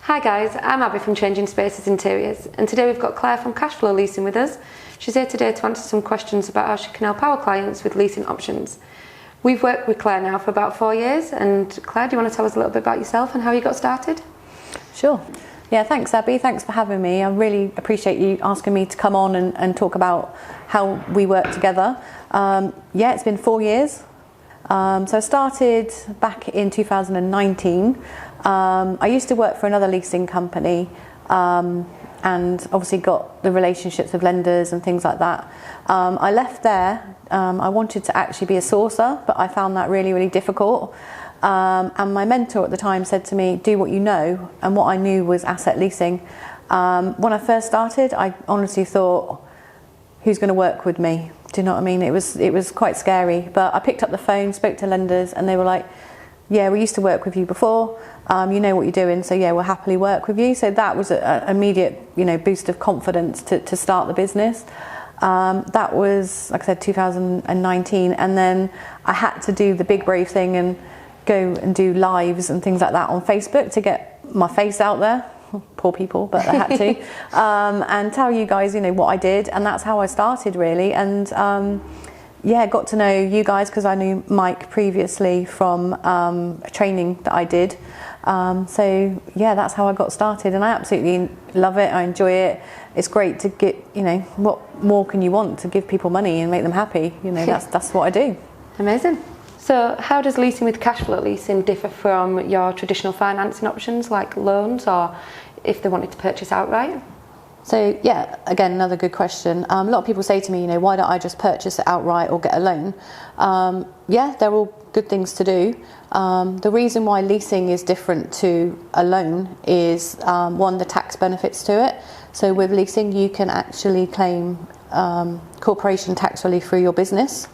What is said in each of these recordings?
Hi guys, I'm Abby from Changing Spaces Interiors, and today we've got Claire from Cashflow Leasing with us. She's here today to answer some questions about how she can help our clients with leasing options. We've worked with Claire now for about 4 years, and Claire, do you want to tell us a little bit about yourself and how you got started? Sure. Yeah, thanks Abby, thanks for having me. I really appreciate you asking me to come on and talk about how we work together. Yeah, it's been 4 years. So I started back in 2019. I used to work for another leasing company and obviously got the relationships with lenders and things like that. I left there. I wanted to actually be a sourcer, but I found that really, really difficult. And my mentor at the time said to me, do what you know, and what I knew was asset leasing. When I first started, I honestly thought, who's going to work with me? Do you know what I mean? It was quite scary, but I picked up the phone, spoke to lenders, and they were like, yeah, we used to work with you before, you know what you're doing, so yeah, we'll happily work with you. So that was an immediate, boost of confidence to start the business. That was, like I said, 2019, and then I had to do the big brave thing and go and do lives and things like that on Facebook to get my face out there. Poor people, but I had to, and tell you guys, what I did, and that's how I started really. And yeah, got to know you guys because I knew Mike previously from a training that I did. So yeah, that's how I got started, and I absolutely love it. I enjoy it. It's great to get, what more can you want to give people money and make them happy? That's what I do. Amazing. So how does leasing with Cashflow Leasing differ from your traditional financing options like loans, or if they wanted to purchase outright? So yeah, again, another good question. A lot of people say to me, why don't I just purchase it outright or get a loan? Yeah, they're all good things to do. The reason why leasing is different to a loan is one, the tax benefits to it. So with leasing, you can actually claim corporation tax relief through your business.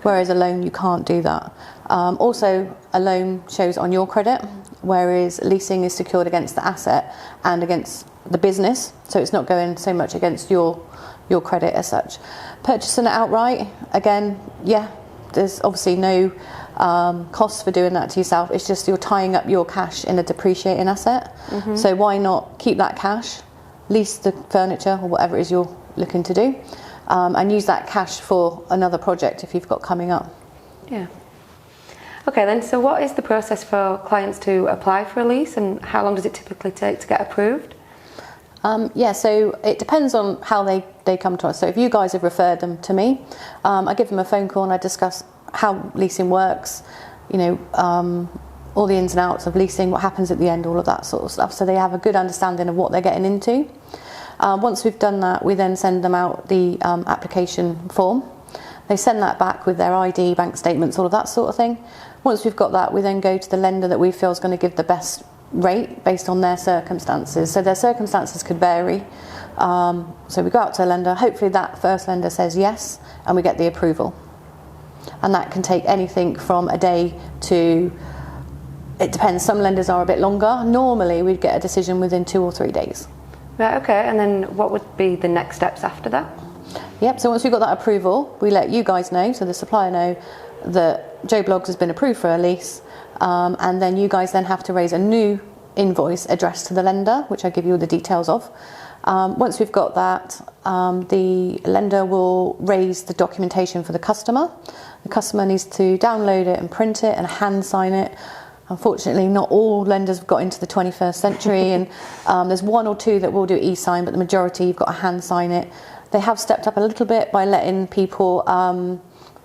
Whereas a loan, you can't do that. Also, a loan shows on your credit, whereas leasing is secured against the asset and against the business, so it's not going so much against your credit as such. Purchasing it outright, again, yeah, there's obviously no cost for doing that to yourself. It's just you're tying up your cash in a depreciating asset. Mm-hmm. So why not keep that cash, lease the furniture or whatever it is you're looking to do, and use that cash for another project if you've got coming up. Yeah. Okay then, so what is the process for clients to apply for a lease, and how long does it typically take to get approved? Yeah, so it depends on how they come to us. So if you guys have referred them to me, I give them a phone call and I discuss how leasing works, all the ins and outs of leasing, what happens at the end, all of that sort of stuff. So they have a good understanding of what they're getting into. Once we've done that, we then send them out the application form. They send that back with their ID, bank statements, all of that sort of thing. Once we've got that, we then go to the lender that we feel is going to give the best rate based on their circumstances. So their circumstances could vary. So we go out to a lender. Hopefully that first lender says yes, and we get the approval. And that can take anything from a day to, it depends. Some lenders are a bit longer. Normally we'd get a decision within 2 or 3 days. Right, okay, and then what would be the next steps after that? Yep, so once we've got that approval, we let you guys know, so the supplier know that Joe Bloggs has been approved for a lease, and then you guys then have to raise a new invoice addressed to the lender, which I give you all the details of. Once we've got that, the lender will raise the documentation for the customer. The customer needs to download it and print it and hand sign it. Unfortunately, not all lenders have got into the 21st century, and there's 1 or 2 that will do e-sign, but the majority you've got to hand sign it. They have stepped up a little bit by letting people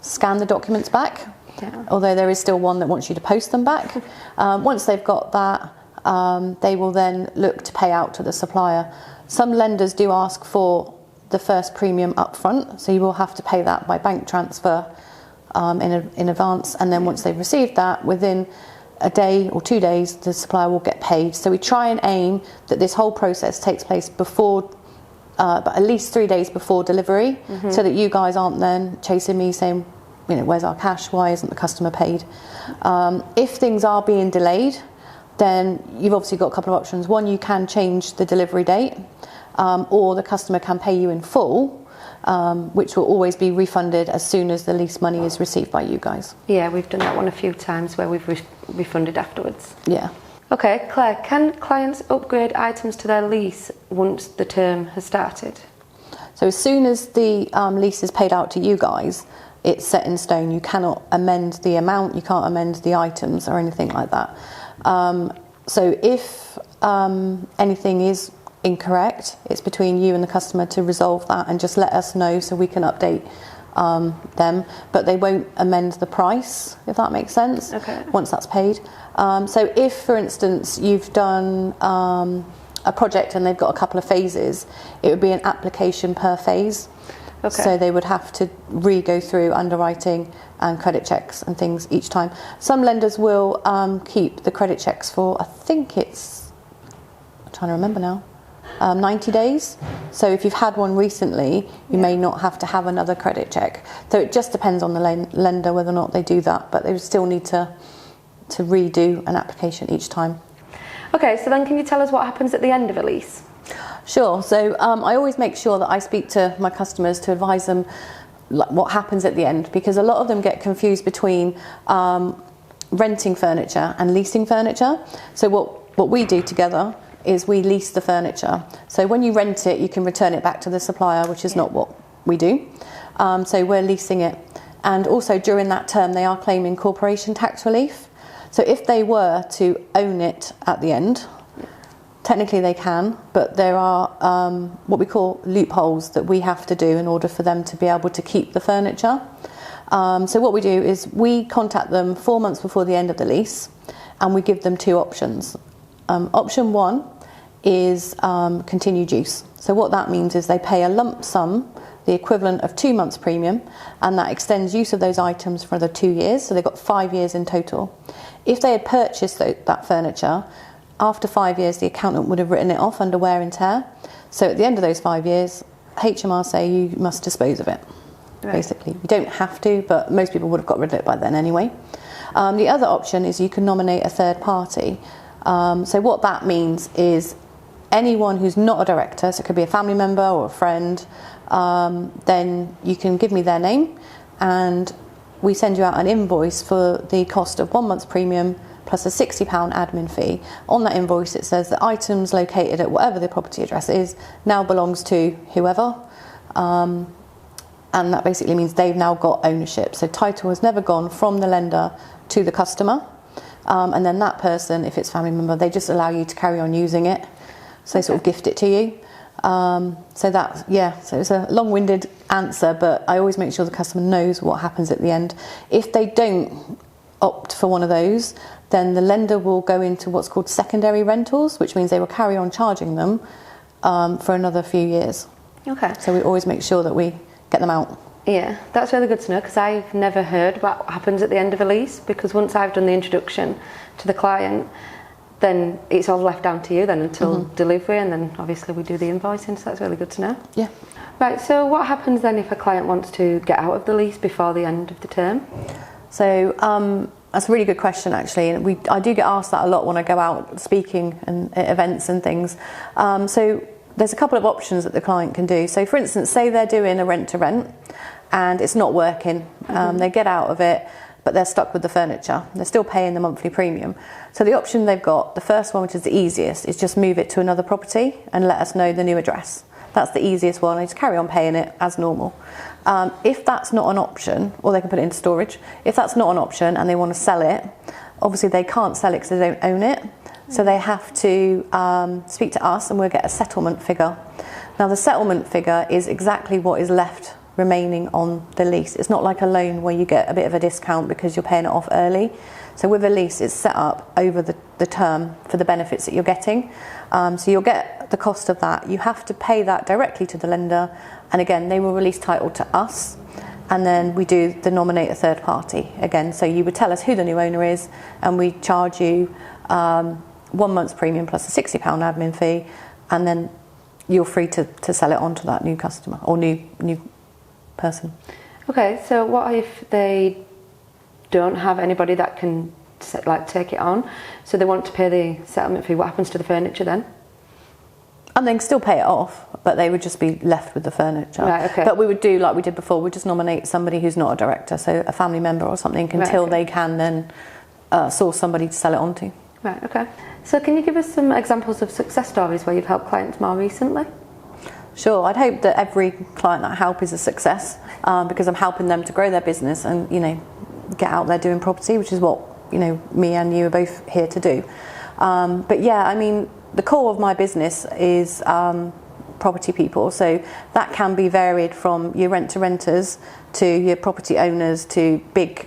scan the documents back, yeah. Although there is still one that wants you to post them back. Once they've got that, they will then look to pay out to the supplier. Some lenders do ask for the first premium up front, so you will have to pay that by bank transfer in advance, and then once they've received that, within a day or 2 days, the supplier will get paid. So we try and aim that this whole process takes place before, but at least 3 days before delivery, mm-hmm. so that you guys aren't then chasing me saying, where's our cash? Why isn't the customer paid? If things are being delayed, then you've obviously got a couple of options. One, you can change the delivery date, or the customer can pay you in full, which will always be refunded as soon as the lease money is received by you guys. Yeah, we've done that one a few times where we've refunded afterwards. Yeah. Okay, Claire, can clients upgrade items to their lease once the term has started? So as soon as the lease is paid out to you guys, it's set in stone. You cannot amend the amount, you can't amend the items or anything like that. So if anything is incorrect, it's between you and the customer to resolve that and just let us know so we can update them, but they won't amend the price, if that makes sense. Okay. Once that's paid. So if, for instance, you've done a project and they've got a couple of phases, it would be an application per phase. Okay. So they would have to re-go through underwriting and credit checks and things each time. Some lenders will keep the credit checks for, I think it's, I'm trying to remember now, 90 days. So if you've had one recently, you may not have to have another credit check. So it just depends on the lender whether or not they do that, but they would still need to redo an application each time. Okay, so then can you tell us what happens at the end of a lease? Sure. So I always make sure that I speak to my customers to advise them what happens at the end, because a lot of them get confused between renting furniture and leasing furniture. So what we do together is we lease the furniture. So when you rent it, you can return it back to the supplier, which is not what we do. So we're leasing it. And also during that term, they are claiming corporation tax relief. So if they were to own it at the end, technically they can, but there are what we call loopholes that we have to do in order for them to be able to keep the furniture. So what we do is we contact them 4 months before the end of the lease, and we give them two options. Option one is continued use. So what that means is they pay a lump sum, the equivalent of 2 months premium, and that extends use of those items for another 2 years, so they've got 5 years in total. If they had purchased that furniture, after 5 years the accountant would have written it off under wear and tear. So at the end of those 5 years, HMR say you must dispose of it, basically. You don't have to, but most people would have got rid of it by then anyway. The other option is you can nominate a third party. So what that means is anyone who's not a director, so it could be a family member or a friend, then you can give me their name and we send you out an invoice for the cost of 1 month's premium plus a £60 admin fee. On that invoice it says that items located at whatever the property address is now belongs to whoever, and that basically means they've now got ownership. So title has never gone from the lender to the customer, and then that person, if it's a family member, they just allow you to carry on using it. So they sort of gift it to you. So that's, so it's a long-winded answer, but I always make sure the customer knows what happens at the end. If they don't opt for one of those, then the lender will go into what's called secondary rentals, which means they will carry on charging them for another few years. Okay. So we always make sure that we get them out. Yeah, that's really good to know, because I've never heard about what happens at the end of a lease, because once I've done the introduction to the client, then it's all left down to you then until delivery, and then obviously we do the invoicing, so that's really good to know. Yeah. Right, so what happens then if a client wants to get out of the lease before the end of the term? So that's a really good question actually, and I do get asked that a lot when I go out speaking and at events and things. So there's a couple of options that the client can do. So for instance, say they're doing a rent to rent and it's not working, they get out of it, but they're stuck with the furniture. They're still paying the monthly premium. So the option they've got, the first one, which is the easiest, is just move it to another property and let us know the new address. That's the easiest one. They just carry on paying it as normal. If that's not an option, or they can put it into storage. If that's not an option and they want to sell it, obviously they can't sell it because they don't own it. So they have to speak to us and we'll get a settlement figure. Now the settlement figure is exactly what is left remaining on the lease. It's not like a loan where you get a bit of a discount because you're paying it off early. So with a lease, it's set up over the term for the benefits that you're getting. So you'll get the cost of that. You have to pay that directly to the lender, and again, they will release title to us, and then we do the nominate a third party again. So you would tell us who the new owner is, and we charge you 1 month's premium plus a £60 admin fee, and then you're free to sell it on to that new customer or new person. Okay, so what if they don't have anybody that can take it on, so they want to pay the settlement fee? What happens to the furniture then? And they can still pay it off, but they would just be left with the furniture. Right, okay. But we would do like we did before, we'd just nominate somebody who's not a director, so a family member or something, until they can then source somebody to sell it on to. Right, okay. So can you give us some examples of success stories where you've helped clients more recently? Sure, I'd hope that every client that I help is a success, because I'm helping them to grow their business and, get out there doing property, which is what, me and you are both here to do. But yeah, I mean, the core of my business is property people. So that can be varied from your rent-to-renters to your property owners to big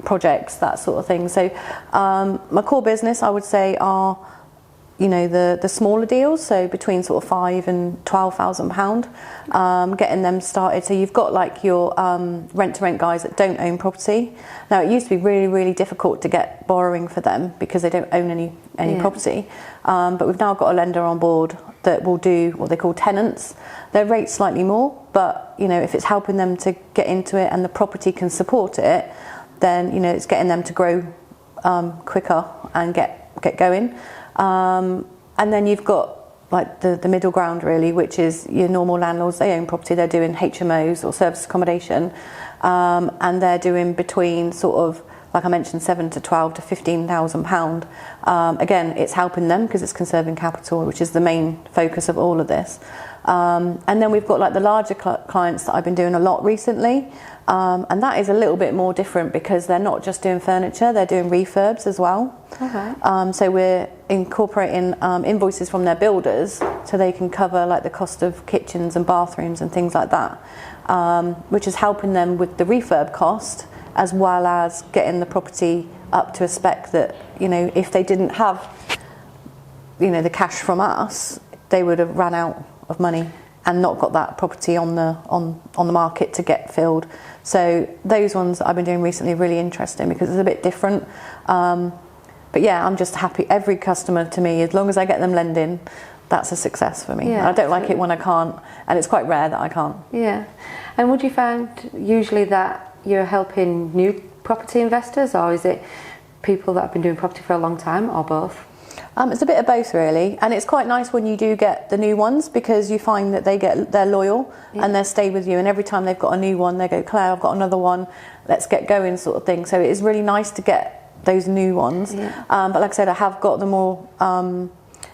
projects, that sort of thing. So my core business, I would say, are the smaller deals, so between sort of £5,000 and £12,000, getting them started. So you've got like your rent-to-rent guys that don't own property. Now, it used to be really, really difficult to get borrowing for them because they don't own any property. But we've now got a lender on board that will do what they call tenants. Their rate's slightly more, but if it's helping them to get into it and the property can support it, then it's getting them to grow quicker and get going. And then you've got like the middle ground really, which is your normal landlords. They own property, they're doing HMOs or service accommodation, and they're doing between sort of, like I mentioned, £7,000 to £12,000 to £15,000. Again, it's helping them because it's conserving capital, which is the main focus of all of this. And then we've got like the larger clients that I've been doing a lot recently. And that is a little bit more different because they're not just doing furniture, they're doing refurbs as well. Okay. So we're incorporating invoices from their builders so they can cover like the cost of kitchens and bathrooms and things like that, which is helping them with the refurb cost as well as getting the property up to a spec that, if they didn't have, the cash from us, they would have run out of money and not got that property on the market to get filled. So those ones that I've been doing recently are really interesting because it's a bit different. But yeah, I'm just happy. Every customer to me, as long as I get them lending, that's a success for me. Yeah, I don't like it when I can't, and it's quite rare that I can't. Yeah. And would you find usually that you're helping new property investors, or is it people that have been doing property for a long time, or both? It's a bit of both really, and it's quite nice when you do get the new ones because you find that they're loyal and they stay with you, and every time they've got a new one they go, Claire, I've got another one, let's get going, sort of thing. So it is really nice to get those new ones. But like I said, I have got the more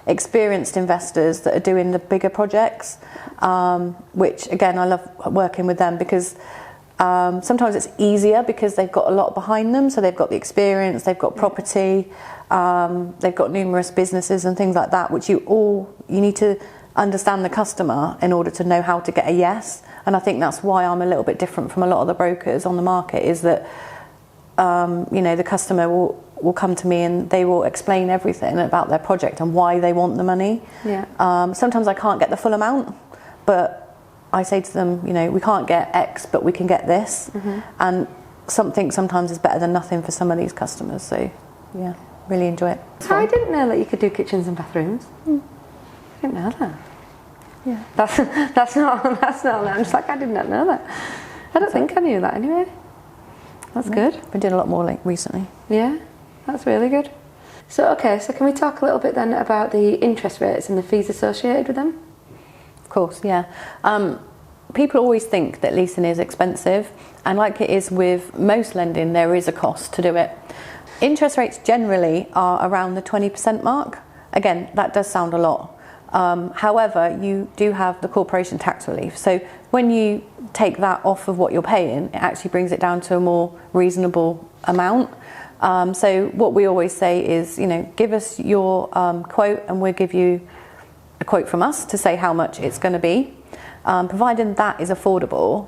experienced investors that are doing the bigger projects, which again I love working with them because sometimes it's easier because they've got a lot behind them, so they've got the experience, they've got property, they've got numerous businesses and things like that, which you need to understand the customer in order to know how to get a yes. And I think that's why I'm a little bit different from a lot of the brokers on the market, is that the customer will come to me and they will explain everything about their project and why they want the money. Sometimes I can't get the full amount, but I say to them, we can't get X, but we can get this. And something sometimes is better than nothing for some of these customers. So yeah, really enjoy it. So I didn't know that you could do kitchens and bathrooms. I didn't know that. Yeah, that's not. I'm just like, I did not know that. I don't think I knew that anyway. That's good. Been doing a lot more recently. Yeah, that's really good. So can we talk a little bit then about the interest rates and the fees associated with them? Of course, yeah. People always think that leasing is expensive, and like it is with most lending, there is a cost to do it. Interest rates generally are around the 20% mark. Again, that does sound a lot. However, you do have the corporation tax relief. So when you take that off of what you're paying, it actually brings it down to a more reasonable amount. So what we always say is, give us your quote and we'll give you a quote from us to say how much it's going to be. Providing that is affordable,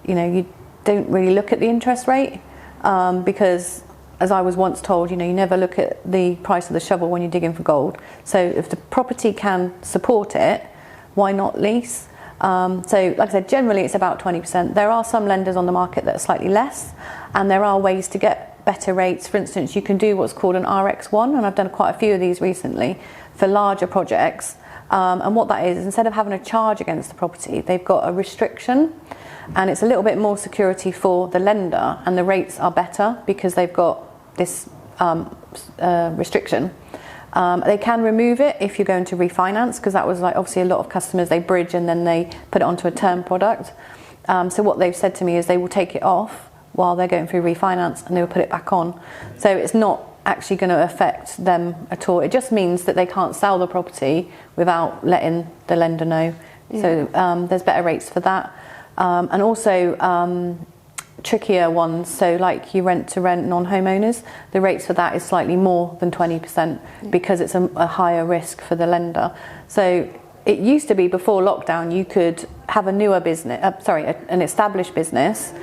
you don't really look at the interest rate because, as I was once told, you never look at the price of the shovel when you're digging for gold. So if the property can support it, why not lease? So like I said, generally it's about 20%. There are some lenders on the market that are slightly less, and there are ways to get better rates. For instance, you can do what's called an RX1, and I've done quite a few of these recently for larger projects. And what that is, instead of having a charge against the property, they've got a restriction, and it's a little bit more security for the lender, and the rates are better because they've got this restriction. They can remove it if you're going to refinance, because that was like obviously a lot of customers, they bridge and then they put it onto a term product. So what they've said to me is they will take it off while they're going through refinance and they will put it back on. So it's not actually going to affect them at all. It just means that they can't sell the property without letting the lender know. Yeah. So there's better rates for that. And also trickier ones, so like you rent to rent non-homeowners, the rates for that is slightly more than 20% because it's a higher risk for the lender. So it used to be before lockdown you could have a newer business, an established business,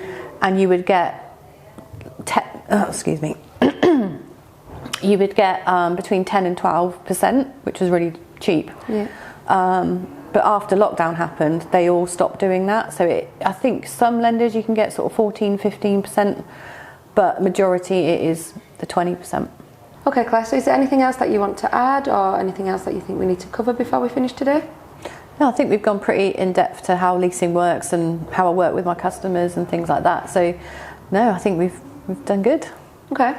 and you would get you would get between 10 and 12%, which was really cheap. Yeah. But after lockdown happened, they all stopped doing that. So I think some lenders you can get sort of 14, 15%, but majority it is the 20%. Okay, Claire, so is there anything else that you want to add or anything else that you think we need to cover before we finish today? No, I think we've gone pretty in depth to how leasing works and how I work with my customers and things like that. So no, I think we've done good. Okay.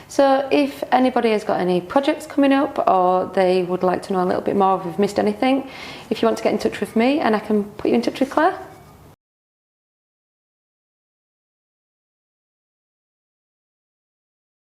So if anybody has got any projects coming up or they would like to know a little bit more if we've missed anything, if you want to get in touch with me and I can put you in touch with Claire.